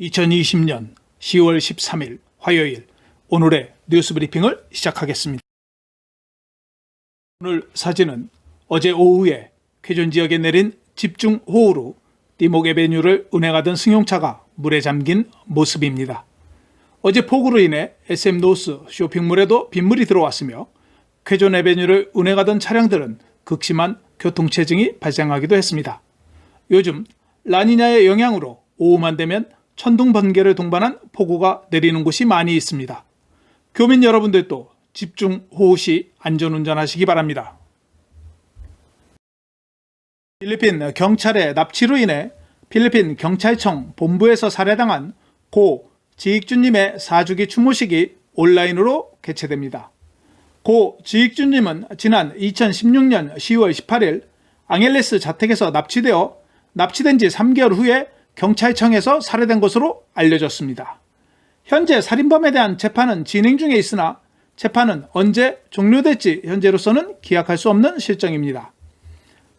2020년 10월 13일 화요일 오늘의 뉴스 브리핑을 시작하겠습니다. 오늘 사진은 어제 오후에 쾌전 지역에 내린 집중호우로 띠목에베뉴를 운행하던 승용차가 물에 잠긴 모습입니다. 어제 폭우로 인해 SM노스 쇼핑몰에도 빗물이 들어왔으며 쾌전 에베뉴를 운행하던 차량들은 극심한 교통체증이 발생하기도 했습니다. 요즘 라니냐의 영향으로 오후만 되면 천둥 번개를 동반한 폭우가 내리는 곳이 많이 있습니다. 교민 여러분들도 집중호우 시 안전운전하시기 바랍니다. 필리핀 경찰의 납치로 인해 필리핀 경찰청 본부에서 살해당한 고 지익준님의 4주기 추모식이 온라인으로 개최됩니다. 고 지익준님은 지난 2016년 10월 18일 앙헬레스 자택에서 납치된 지 3개월 후에 경찰청에서 살해된 것으로 알려졌습니다. 현재 살인범에 대한 재판은 진행 중에 있으나 재판은 언제 종료될지 현재로서는 기약할 수 없는 실정입니다.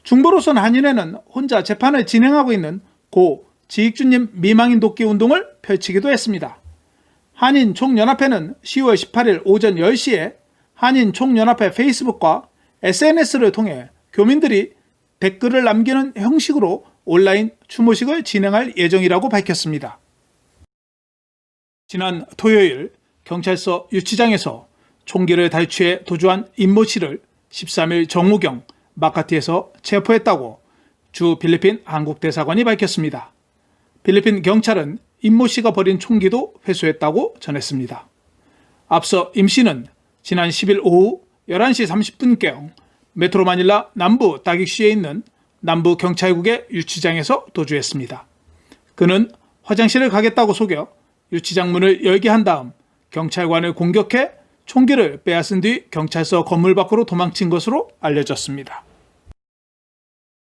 중보로선 한인회는 혼자 재판을 진행하고 있는 고 지익준님 미망인 돕기 운동을 펼치기도 했습니다. 한인총연합회는 10월 18일 오전 10시에 한인총연합회 페이스북과 SNS를 통해 교민들이 댓글을 남기는 형식으로 온라인 추모식을 진행할 예정이라고 밝혔습니다. 지난 토요일 경찰서 유치장에서 총기를 탈취해 도주한 임모 씨를 13일 정우경 마카티에서 체포했다고 주 필리핀 한국대사관이 밝혔습니다. 필리핀 경찰은 임모 씨가 버린 총기도 회수했다고 전했습니다. 앞서 임 씨는 지난 10일 오후 11시 30분경 메트로 마닐라 남부 다깃시에 있는 남부경찰국의 유치장에서 도주했습니다. 그는 화장실을 가겠다고 속여 유치장 문을 열게 한 다음 경찰관을 공격해 총기를 빼앗은 뒤 경찰서 건물 밖으로 도망친 것으로 알려졌습니다.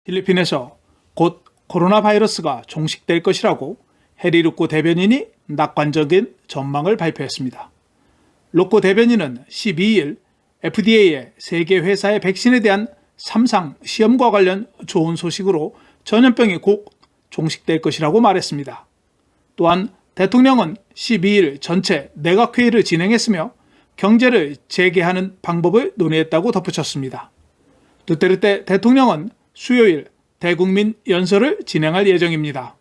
필리핀에서 곧 코로나 바이러스가 종식될 것이라고 해리 루꼬 대변인이 낙관적인 전망을 발표했습니다. 루꼬 대변인은 12일 FDA의 세계 회사의 백신에 대한 3상 시험과 관련 좋은 소식으로 전염병이 곧 종식될 것이라고 말했습니다. 또한 대통령은 12일 전체 내각회의를 진행했으며 경제를 재개하는 방법을 논의했다고 덧붙였습니다. 두테르테 대통령은 수요일 대국민 연설을 진행할 예정입니다.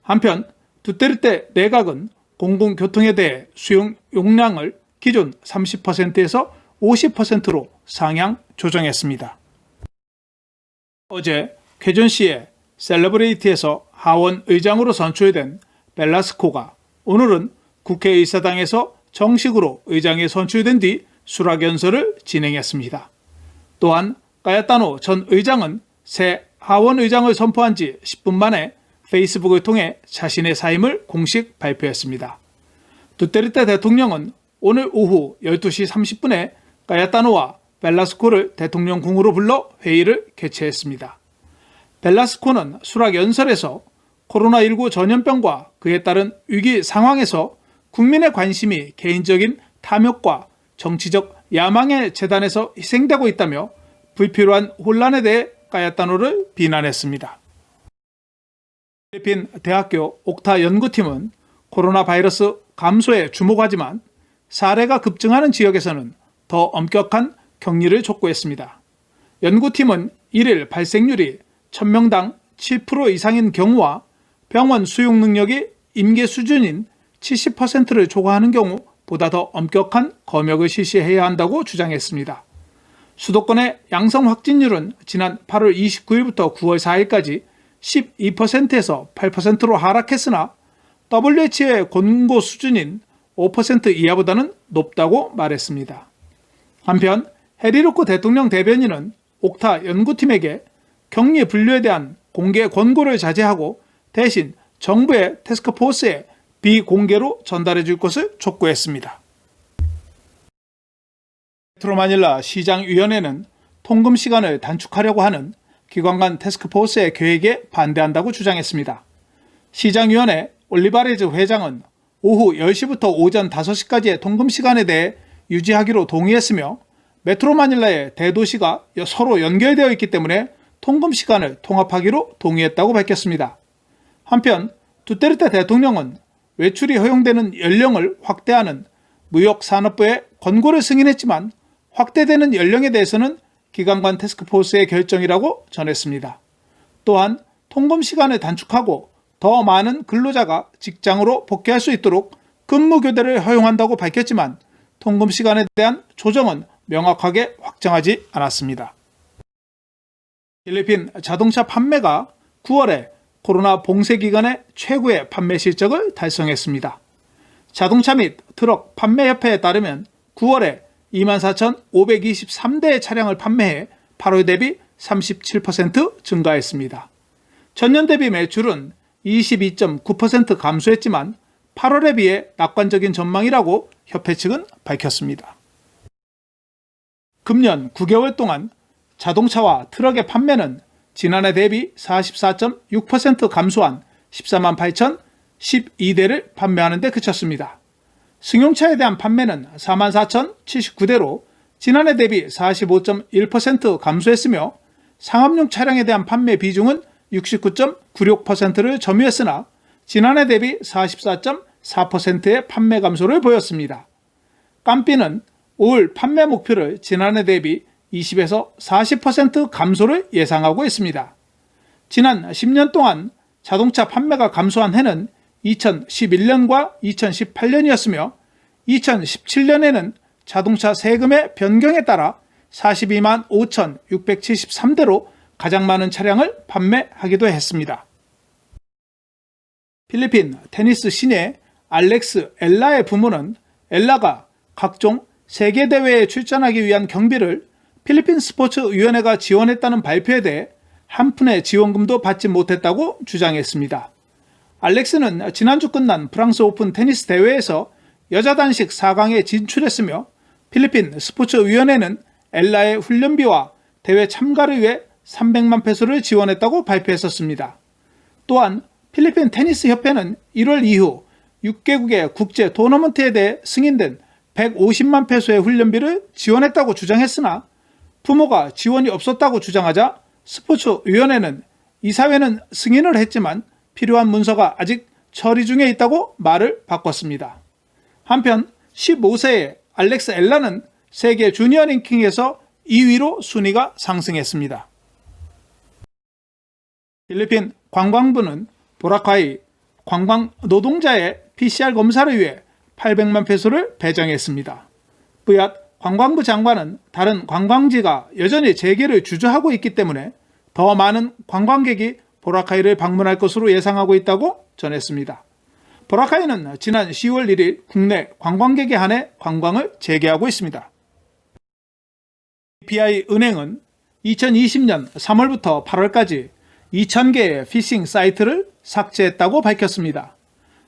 한편 두테르테 내각은 공공교통에 대해 수용 용량을 기존 30%에서 50%로 상향 조정했습니다. 어제 쾌전시의 셀러브레이트에서 하원 의장으로 선출된 벨라스코가 오늘은 국회의사당에서 정식으로 의장에 선출된 뒤 수락연설을 진행했습니다. 또한 까야타노 전 의장은 새 하원 의장을 선포한 지 10분 만에 페이스북을 통해 자신의 사임을 공식 발표했습니다. 두테르테 대통령은 오늘 오후 12시 30분에 까야타노와 벨라스코를 대통령 궁으로 불러 회의를 개최했습니다. 벨라스코는 수락 연설에서 코로나19 전염병과 그에 따른 위기 상황에서 국민의 관심이 개인적인 탐욕과 정치적 야망의 재단에서 희생되고 있다며 불필요한 혼란에 대해 까야타노를 비난했습니다. 필리핀 대학교 옥타 연구팀은 코로나 바이러스 감소에 주목하지만 사례가 급증하는 지역에서는 더 엄격한 격리를 촉구했습니다. 연구팀은 1일 발생률이 1000명당 7% 이상인 경우와 병원 수용 능력이 임계 수준인 70%를 초과하는 경우 보다 더 엄격한 검역을 실시해야 한다고 주장했습니다. 수도권의 양성 확진율은 지난 8월 29일부터 9월 4일까지 12%에서 8%로 하락했으나 WHO의 권고 수준인 5% 이하보다는 높다고 말했습니다. 한편 해리 루꼬 대통령 대변인은 옥타 연구팀에게 격리 분류에 대한 공개 권고를 자제하고 대신 정부의 태스크포스에 비공개로 전달해 줄 것을 촉구했습니다. 메트로 마닐라 시장위원회는 통금 시간을 단축하려고 하는 기관 간 태스크포스의 계획에 반대한다고 주장했습니다. 시장위원회 올리바레즈 회장은 오후 10시부터 오전 5시까지의 통금 시간에 대해 유지하기로 동의했으며 메트로 마닐라의 대도시가 서로 연결되어 있기 때문에 통금 시간을 통합하기로 동의했다고 밝혔습니다. 한편 두테르테 대통령은 외출이 허용되는 연령을 확대하는 무역산업부의 권고를 승인했지만 확대되는 연령에 대해서는 기관간 태스크포스의 결정이라고 전했습니다. 또한 통금 시간을 단축하고 더 많은 근로자가 직장으로 복귀할 수 있도록 근무 교대를 허용한다고 밝혔지만 통금 시간에 대한 조정은 명확하게 확정하지 않았습니다. 필리핀 자동차 판매가 9월에 코로나 봉쇄 기간의 최고의 판매 실적을 달성했습니다. 자동차 및 트럭 판매협회에 따르면 9월에 24,523대의 차량을 판매해 8월 대비 37% 증가했습니다. 전년 대비 매출은 22.9% 감소했지만 8월에 비해 낙관적인 전망이라고 협회 측은 밝혔습니다. 금년 9개월 동안 자동차와 트럭의 판매는 지난해 대비 44.6% 감소한 14만 8,012대를 판매하는 데 그쳤습니다. 승용차에 대한 판매는 4만 4,079대로 지난해 대비 45.1% 감소했으며 상업용 차량에 대한 판매 비중은 69.96%를 점유했으나 지난해 대비 44.4%의 판매 감소를 보였습니다. 깜삐는 올 판매 목표를 지난해 대비 20에서 40% 감소를 예상하고 있습니다. 지난 10년 동안 자동차 판매가 감소한 해는 2011년과 2018년이었으며 2017년에는 자동차 세금의 변경에 따라 42만 5,673대로 가장 많은 차량을 판매하기도 했습니다. 필리핀 테니스 신예 알렉스 엘라의 부모는 엘라가 각종 세계대회에 출전하기 위한 경비를 필리핀 스포츠위원회가 지원했다는 발표에 대해 한 푼의 지원금도 받지 못했다고 주장했습니다. 알렉스는 지난주 끝난 프랑스 오픈 테니스 대회에서 여자 단식 4강에 진출했으며 필리핀 스포츠위원회는 엘라의 훈련비와 대회 참가를 위해 300만 페소를 지원했다고 발표했었습니다. 또한 필리핀 테니스 협회는 1월 이후 6개국의 국제 토너먼트에 대해 승인된 150만 페소의 훈련비를 지원했다고 주장했으나 부모가 지원이 없었다고 주장하자 스포츠위원회는 이사회는 승인을 했지만 필요한 문서가 아직 처리 중에 있다고 말을 바꿨습니다. 한편 15세의 알렉스 엘라는 세계 주니어 랭킹에서 2위로 순위가 상승했습니다. 필리핀 관광부는 보라카이 관광 노동자의 PCR 검사를 위해 800만 페소를 배정했습니다. 뿌얏 관광부 장관은 다른 관광지가 여전히 재개를 주저하고 있기 때문에 더 많은 관광객이 보라카이를 방문할 것으로 예상하고 있다고 전했습니다. 보라카이는 지난 10월 1일 국내 관광객에 한해 관광을 재개하고 있습니다. BPI 은행은 2020년 3월부터 8월까지 2,000개의 피싱 사이트를 삭제했다고 밝혔습니다.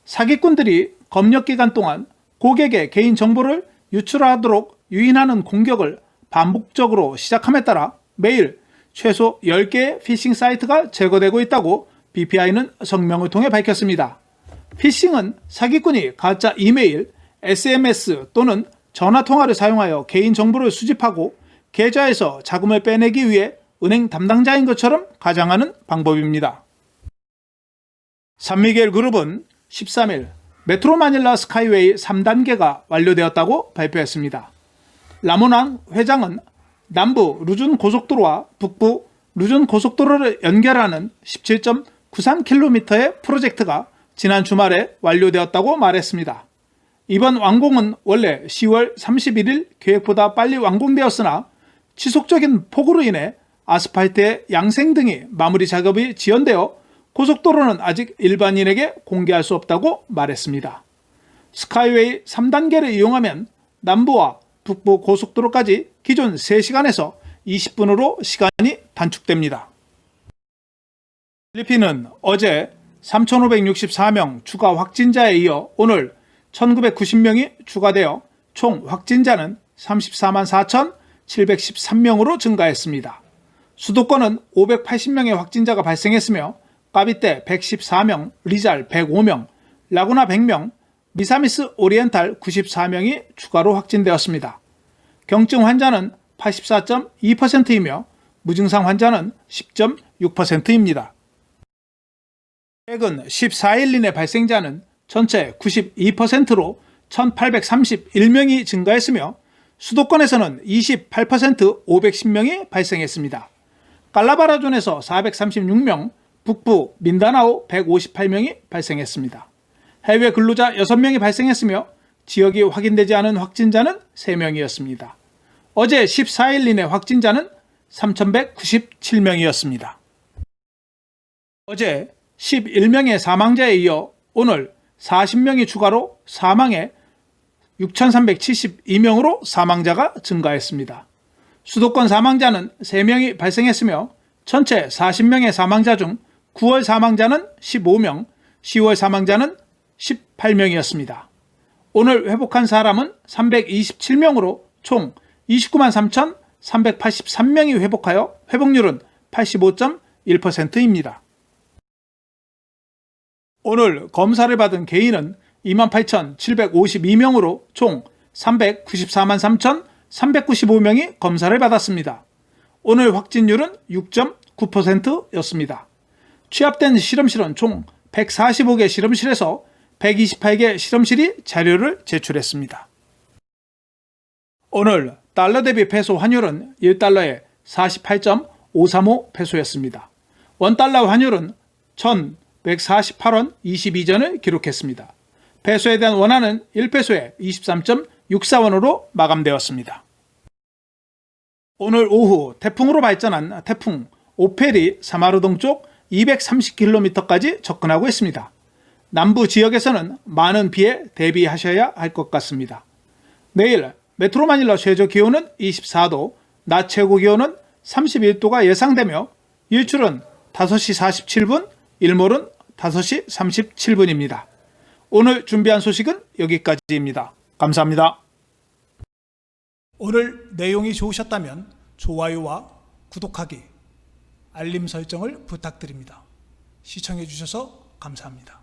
사기꾼들이 검역 기간 동안 고객의 개인 정보를 유출하도록 유인하는 공격을 반복적으로 시작함에 따라 매일 최소 10개의 피싱 사이트가 제거되고 있다고 BPI는 성명을 통해 밝혔습니다. 피싱은 사기꾼이 가짜 이메일, SMS 또는 전화통화를 사용하여 개인 정보를 수집하고 계좌에서 자금을 빼내기 위해 은행 담당자인 것처럼 가장하는 방법입니다. 산미겔 그룹은 13일 메트로 마닐라 스카이웨이 3단계가 완료되었다고 발표했습니다. 라모낭 회장은 남부 루준 고속도로와 북부 루준 고속도로를 연결하는 17.93km의 프로젝트가 지난 주말에 완료되었다고 말했습니다. 이번 완공은 원래 10월 31일 계획보다 빨리 완공되었으나 지속적인 폭우로 인해 아스팔트의 양생 등이 마무리 작업이 지연되어 고속도로는 아직 일반인에게 공개할 수 없다고 말했습니다. 스카이웨이 3단계를 이용하면 남부와 북부 고속도로까지 기존 3시간에서 20분으로 시간이 단축됩니다. 필리핀은 어제 3,564명 추가 확진자에 이어 오늘 1,990명이 추가되어 총 확진자는 34만 4,713명으로 증가했습니다. 수도권은 580명의 확진자가 발생했으며 까비떼 114명, 리잘 105명, 라구나 100명, 미사미스 오리엔탈 94명이 추가로 확진되었습니다. 경증 환자는 84.2%이며 무증상 환자는 10.6%입니다. 최근 14일 이내 발생자는 전체 92%로 1,831명이 증가했으며 수도권에서는 28% 510명이 발생했습니다. 칼라바라존에서 436명, 북부 민다나오 158명이 발생했습니다. 해외 근로자 6명이 발생했으며 지역이 확인되지 않은 확진자는 3명이었습니다. 어제 14일 이내 확진자는 3,197명이었습니다. 어제 11명의 사망자에 이어 오늘 40명이 추가로 사망해 6,372명으로 사망자가 증가했습니다. 수도권 사망자는 3명이 발생했으며 전체 40명의 사망자 중 9월 사망자는 15명, 10월 사망자는 18명이었습니다. 오늘 회복한 사람은 327명으로 총 29만 3,383명이 회복하여 회복률은 85.1%입니다. 오늘 검사를 받은 개인은 28,752명으로 총 394만 3,395명이 검사를 받았습니다. 오늘 확진율은 6.9%였습니다. 취합된 실험실은 총 145개 실험실에서 128개 실험실이 자료를 제출했습니다. 오늘 달러 대비 페소 환율은 1달러에 48.535 페소였습니다. 원달러 환율은 1,148원 22전을 기록했습니다. 페소에 대한 원화는 1페소에 23.64원으로 마감되었습니다. 오늘 오후 태풍으로 발전한 태풍 오펠이 사마르 동쪽 230km까지 접근하고 있습니다. 남부 지역에서는 많은 비에 대비하셔야 할 것 같습니다. 내일 메트로 마닐라 최저 기온은 24도, 낮 최고 기온은 31도가 예상되며 일출은 5시 47분, 일몰은 5시 37분입니다. 오늘 준비한 소식은 여기까지입니다. 감사합니다. 오늘 내용이 좋으셨다면 좋아요와 구독하기, 알림 설정을 부탁드립니다. 시청해 주셔서 감사합니다.